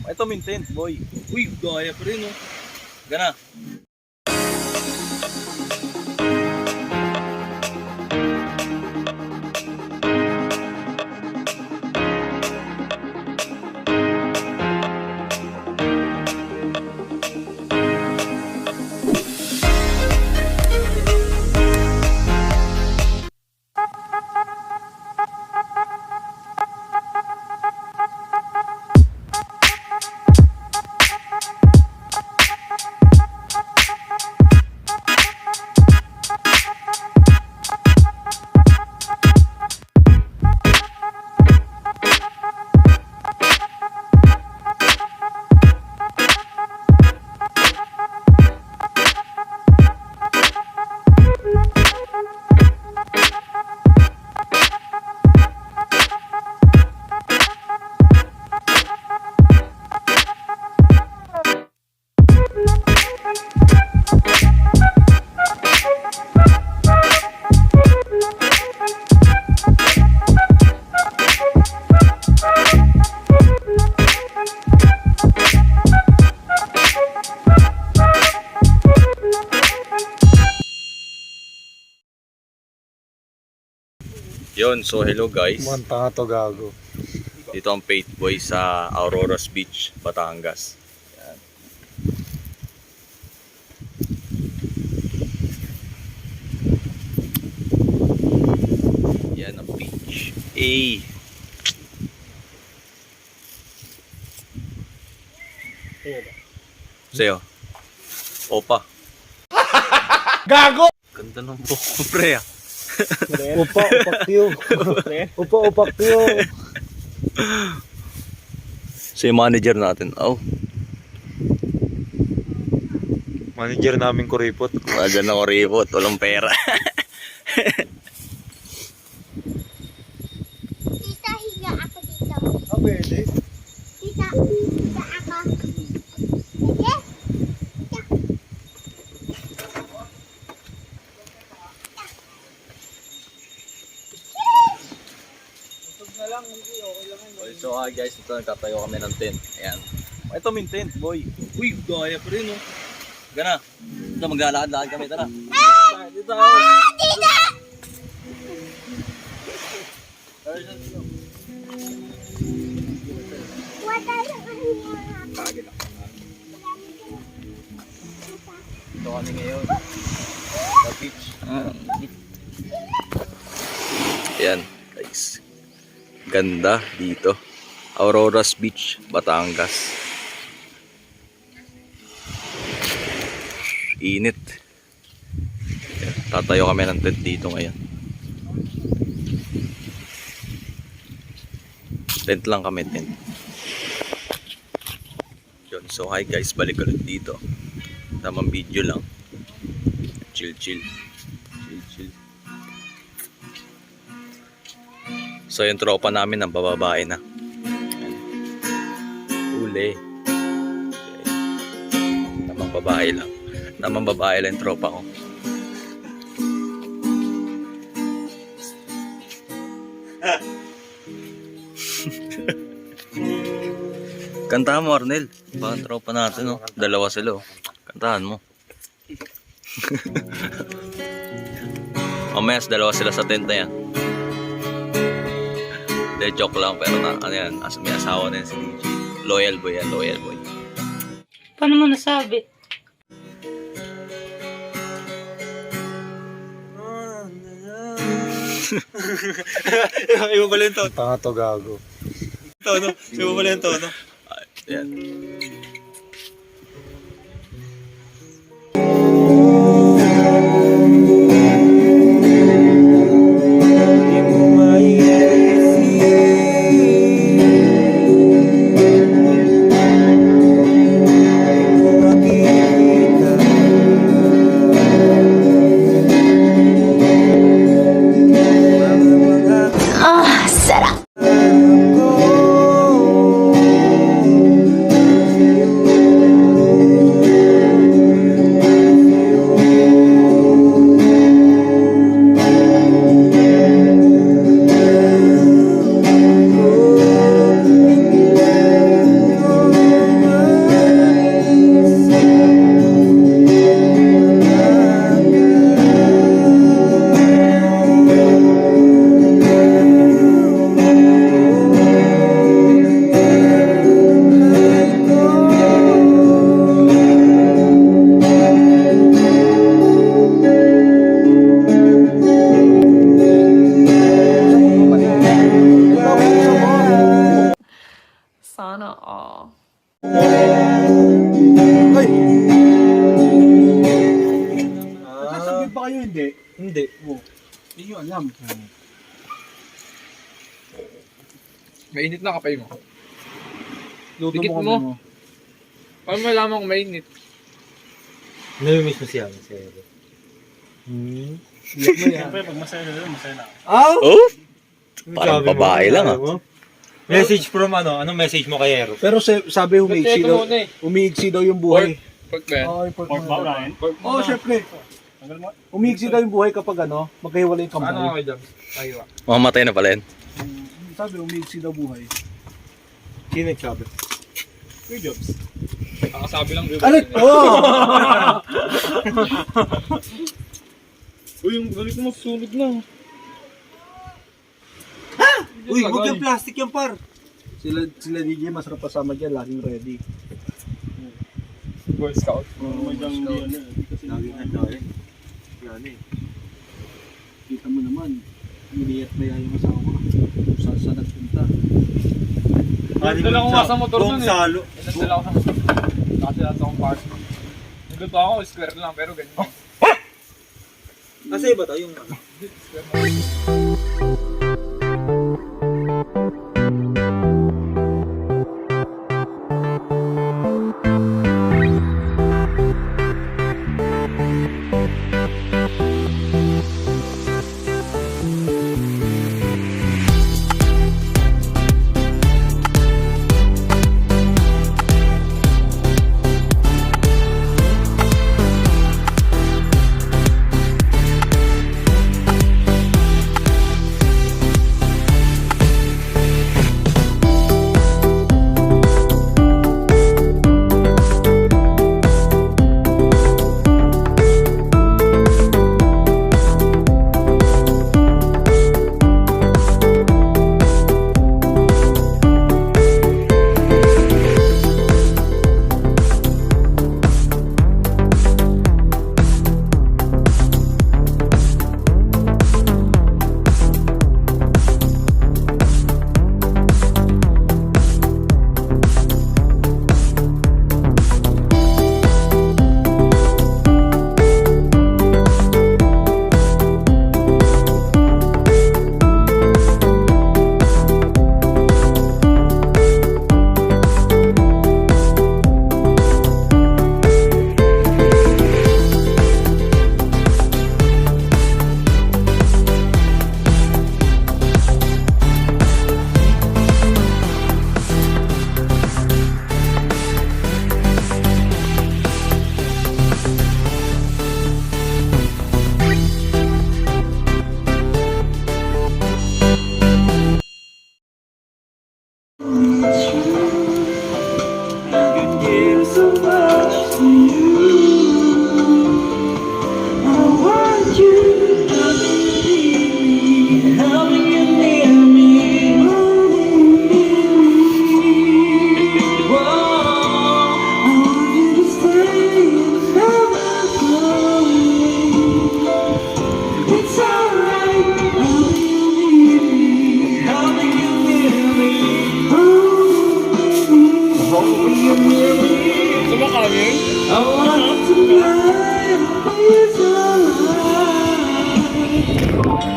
Ito maintain, boy. Uy, gaya pa rin, oh. Gana. Yun, so hello guys. Mukhang to gago. Dito ang Faith Boy sa Auroras Beach, Batangas. Yan ang beach. Eh. Sa'yo. Opa. Gago! Ganda ng buhok ko, pre, ah. Upa, upakyo. Upa, upakyo. So yung manager natin, Manager namin kuripot. Dyan ako ribot, walang pera. Tita, higa ako dito. Pwede. Tita, higa ako. Pwede? So guys, ito nagtatayo kami ng tent. Ayan. Ito main tent, boy. Uy, gaya pa rin, oh. Gana. Ito, maglalakad-lakad kami. Tara. Dito ako. Tita! Wala lang ang hiya. Ito kami ngayon. Sa beach. Ayan, guys. Ganda dito. Auroras Beach, Batangas. Init. Ayan, tatayo kami ng tent dito ngayon. Tent lang kami, tent. Yun, so hi guys, balik ulit dito. Tamang video lang. Chill. So yung tropa namin ang bababae na. Uli. Okay. Tamang babae lang. Tamang babae lang yung tropa ko. Kantahan mo, Arnel. Baka tropa natin, no? Dalawa sila, oh. Kantahan mo. Mamaya dalawa sila sa tent na yan. De, joke lang, pero ano yan, may asawa na yan si DJ. Loyal boy yan, loyal boy. Paano mo nasabi? Iba pala yung tono. Tanga to gago. Iba pala yung tono. Ayan. Sarap. Sana all. Ay! Nasasabi ba kayo hindi? Hindi. Hindi nyo alam. Mainit na kapay mo. Luto Dikit mo. mo. Mo. Paano malaman kung mainit? Namimiss mo siya. Iyak mo yan. Siyempre, pag masaya na masaya na. Aw! Oh? Parang babae lang ah. Message from anong message mo kay Ero? Pero sabi umiigsi Ito daw, muna eh. umiigsi daw yung buhay. Pork ba yan? Oo, yung pork Pork ba, Ryan? Oo, syempre. Tanggal mo. Umiigsi daw yung buhay kapag magkahiwalay yung Ano kamay. ako dyan? Aywa. Mamamatay na pala yan. Sabi umiigsi daw buhay. Sino nagsabi? Kuya Jobs. Nakasabi lang. Ano? Oo! Uy, yung galit mo sunog na. Uy, huwag yung plastic yan, par. Sila DJ, masarap kasama dyan, laging ready. Boy Scout. May dang hindi ano eh. Kasi Laging handa eh. Yan eh. Kita mo naman, niliyat ba yung asawa? Saan nagpunta? Nagdala ko nga sa motor nun eh. Salo. Nagdala ko sa motor. Nakasila sa akong park. Nagluto ako, square lang, pero ganyan. Kasi iba tayo yung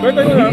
Pwede ko lang.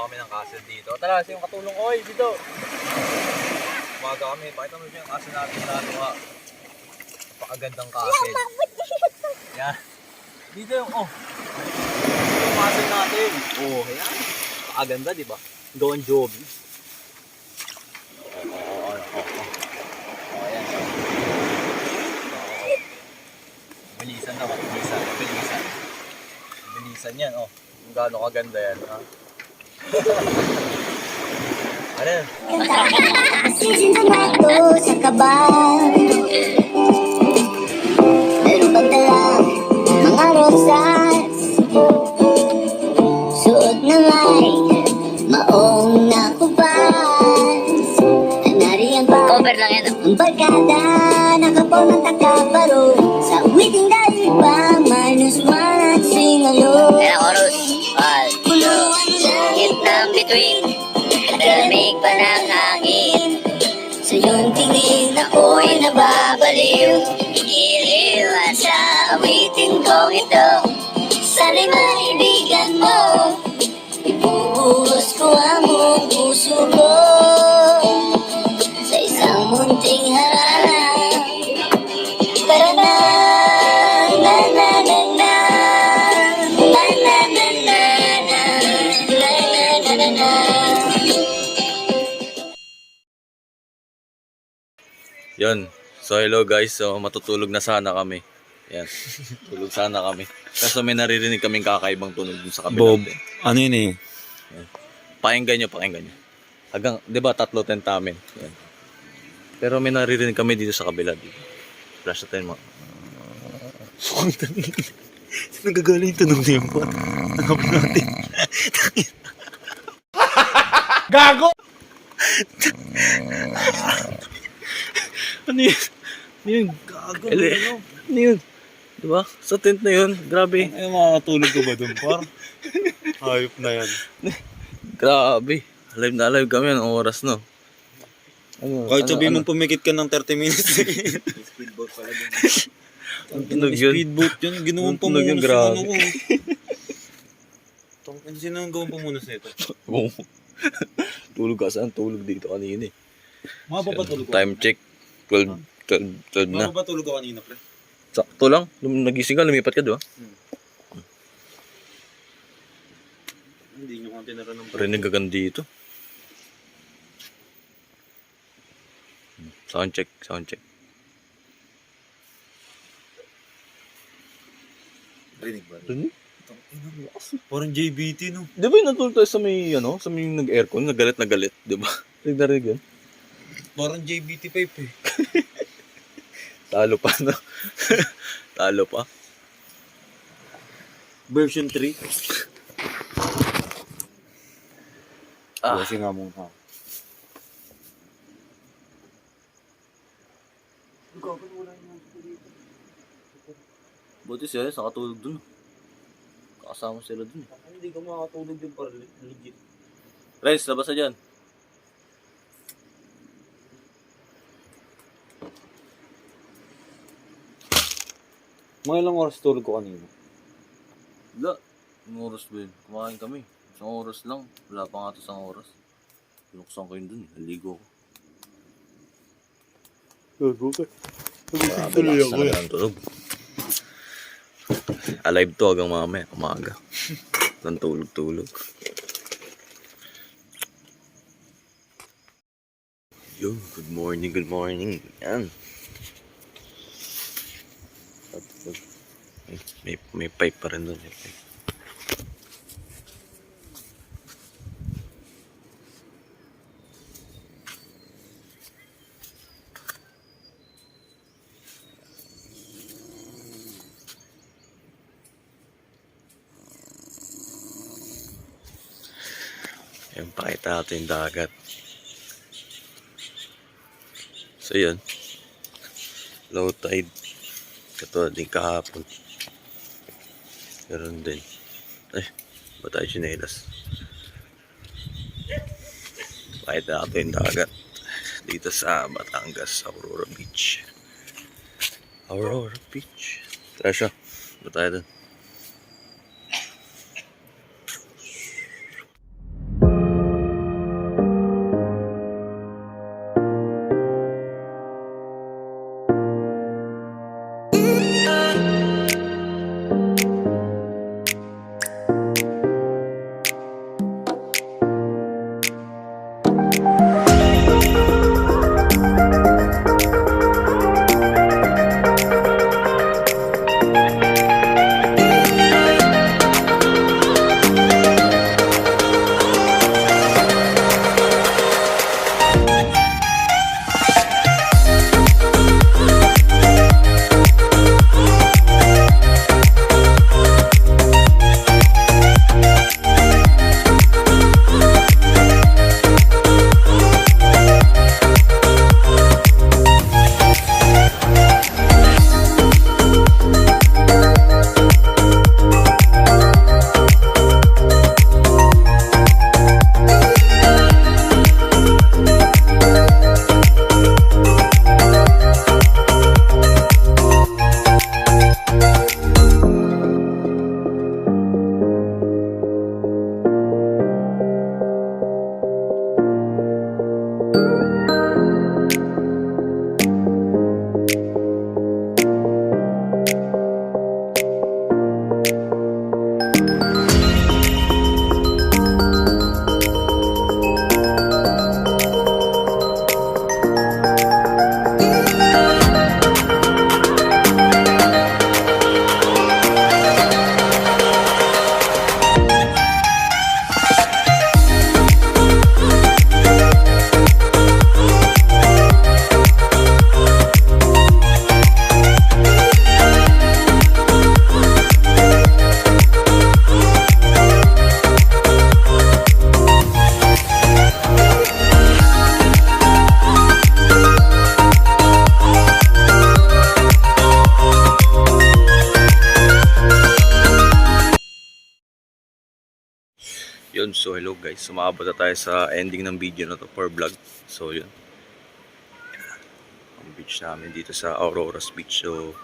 kami ng castle dito. Tara, sino katulong ko? Oy, dito! Umaga kami. Pakita mo siya yung castle natin na mga napakagandang castle. Yan. Dito yung, dito yung castle natin. Oh, yan. Napakaganda, di ba? Don Jovi. Ayan. Bilisan naman, bilisan. Bilisan yan, Kung gaano kaganda yan, ha? Ano yan? Sisin tomato sa kaban. Meron pang dalang mga rosas. Suot na may maong nakubas. Nariyan pa cover lang yan. Ang barkada nakapaw ng takaparo. Sa witing dahil pa minus one at singalo. Kaya oros, pulo, langit ng bituin, kalamig pa ng hangin. Sa iyong tingin ako'y nababaliw. Igiliw at sa awitin kong ito. Sana'y maibigan mo. Ibubuhos ko ang buong puso ko sa isang munting harana. Para na na na na na na na na na na na na na. Yun. So hello guys. So matutulog na sana kami. Yan. Tulog sana kami. Kaso may naririnig kaming kakaibang tunog dun sa kabila. Bob, ano yun eh? Pakinggan nyo. Hanggang, di ba, 3 tent namin. Yan. Pero may naririnig kami dito sa kabila. Dito. Flash natin mo. Saan nagagaling yung tunog niya po? Hanap natin. Gago! Ano yun? Ano yun? Gago. Ano yun? Diba? Sa tent na yun. Grabe. Ay, makakatulog ko ba dun, par? Hayop na yan. Grabe. Alive na alive kami. Anong oras no? Kahit sabihin mong pumikit ka ng 30 minutes. Speedboat pala din. Ang tunog yun. Speedboat yun. Ginawan pa Tunog yun, muna sa grabe. ano ko. Sino ang gawin pa muna sa ito? Tulog ka saan? Tulog dito kanina eh. Mapapatulog ko. Time check. 12 na. Mapapatulog ko kanina, pre. Sakto lang. Nagising ka, lumipat ka, di ba? Hindi nyo kang tinara ng Rinig agad dito. Sound check. Rinig ba? Rinig? Parang JBT, no? Di ba yung natulog tayo sa may, sa may nag-aircon, nagalit na galit, di ba? Rinig na rinig yan. Parang JBT pipe eh. Talo pa, no? Talo pa. Version 3. Ah. Kasi nga muna. Buti siya, nakatulog dun. Kasama sila dun. Hindi ka makakatulog din para legit. Renz, labas na dyan. Mga ilang oras tulog ko kanina? Wala. Anong oras ba yun? Kumain kami. 1 oras lang. Wala pa nga ito 1 oras. Pinuksan ko yun dun. Naligo ko. Gago ka. Tuloy ako eh. Tulog. Alive to hanggang mamaya. Umaga. Nang tulog-tulog. Yo, good morning. Yan. May pipe pa rin doon. May pipe. Ayan, pakita natin yung dagat. So yun. Low tide. Katulad din kahapon. Meron din. Ay, ba tayo sinelas? Pakita natin yung dagat. Dito sa Batangas, Aurora Beach. Aurora Beach. Tara siya. Ba tayo dun? Yun, so hello guys. Sumabot na tayo sa ending ng video na to for vlog. So yun. Ang beach namin dito sa Aurora's Beach. So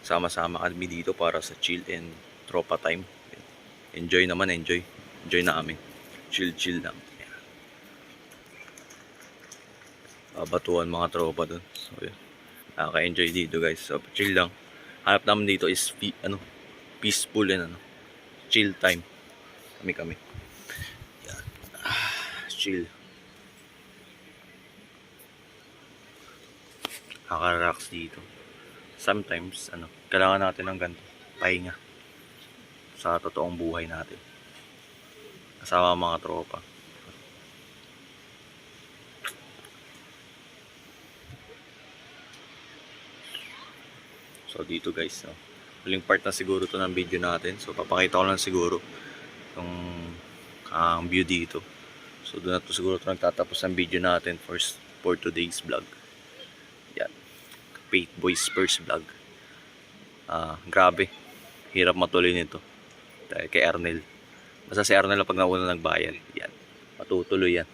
sama-sama kami dito para sa chill and tropa time. Enjoy naman, enjoy. Enjoy namin. Chill lang. Batuan mga tropa dun. So yun. Nakaka-enjoy dito guys. So chill lang. Hanap namin dito is peaceful and chill time. Kami. Yan. Chill. Nakaka-relax dito. Sometimes, kailangan natin ng ganito. Pahinga. Sa totoong buhay natin. Kasama ang mga tropa. So dito guys, huling part na siguro to ng video natin. So papakita ko lang siguro ang view dito. So doon na to siguro to nagtatapos ang video natin for today's vlog. Yan. Faith Boys first vlog. Grabe. Hirap matuloy nito. Dahil kay Arnel. Basta si Arnel pag nauna nagbayad. Yan. Matutuloy yan.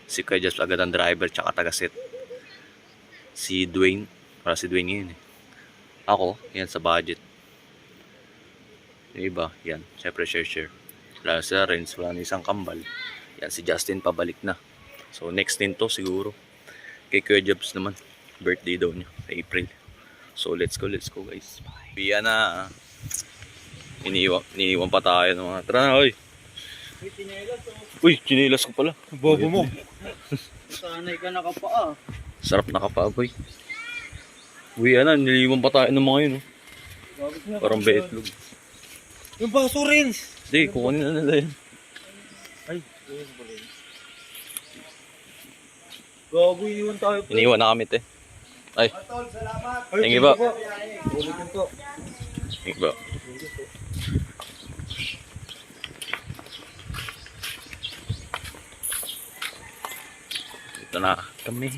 Si Kuya Just agad ang driver tsaka taga-set. Si Dwayne. Para si Dwayne yun eh. Ako, yan sa budget. Yung iba, yan. Siyempre share. Lalo sa Renz, wala na isang kambal. Yan, si Justin pabalik na. So next din to siguro. Kay Kuya Jobs naman. Birthday daw niya. Sa April. So let's go guys. Bye. Biya na. Iniiwan pa tayo ng mga. Tara na, oy. Uy, chinelas ko pala. Bobo mo. Sanay ka nakapaa. Sarap nakapaa, boy. Uy, niliwan pa tayo ng mga yun. Parang betlog. Yung baso rin. Hindi, kukunin na nila yun. Gago, iwan tayo. Iniwan na kami, te. Ay. Thank you ba? Ulitin to. Thank you ba? Ito na kami.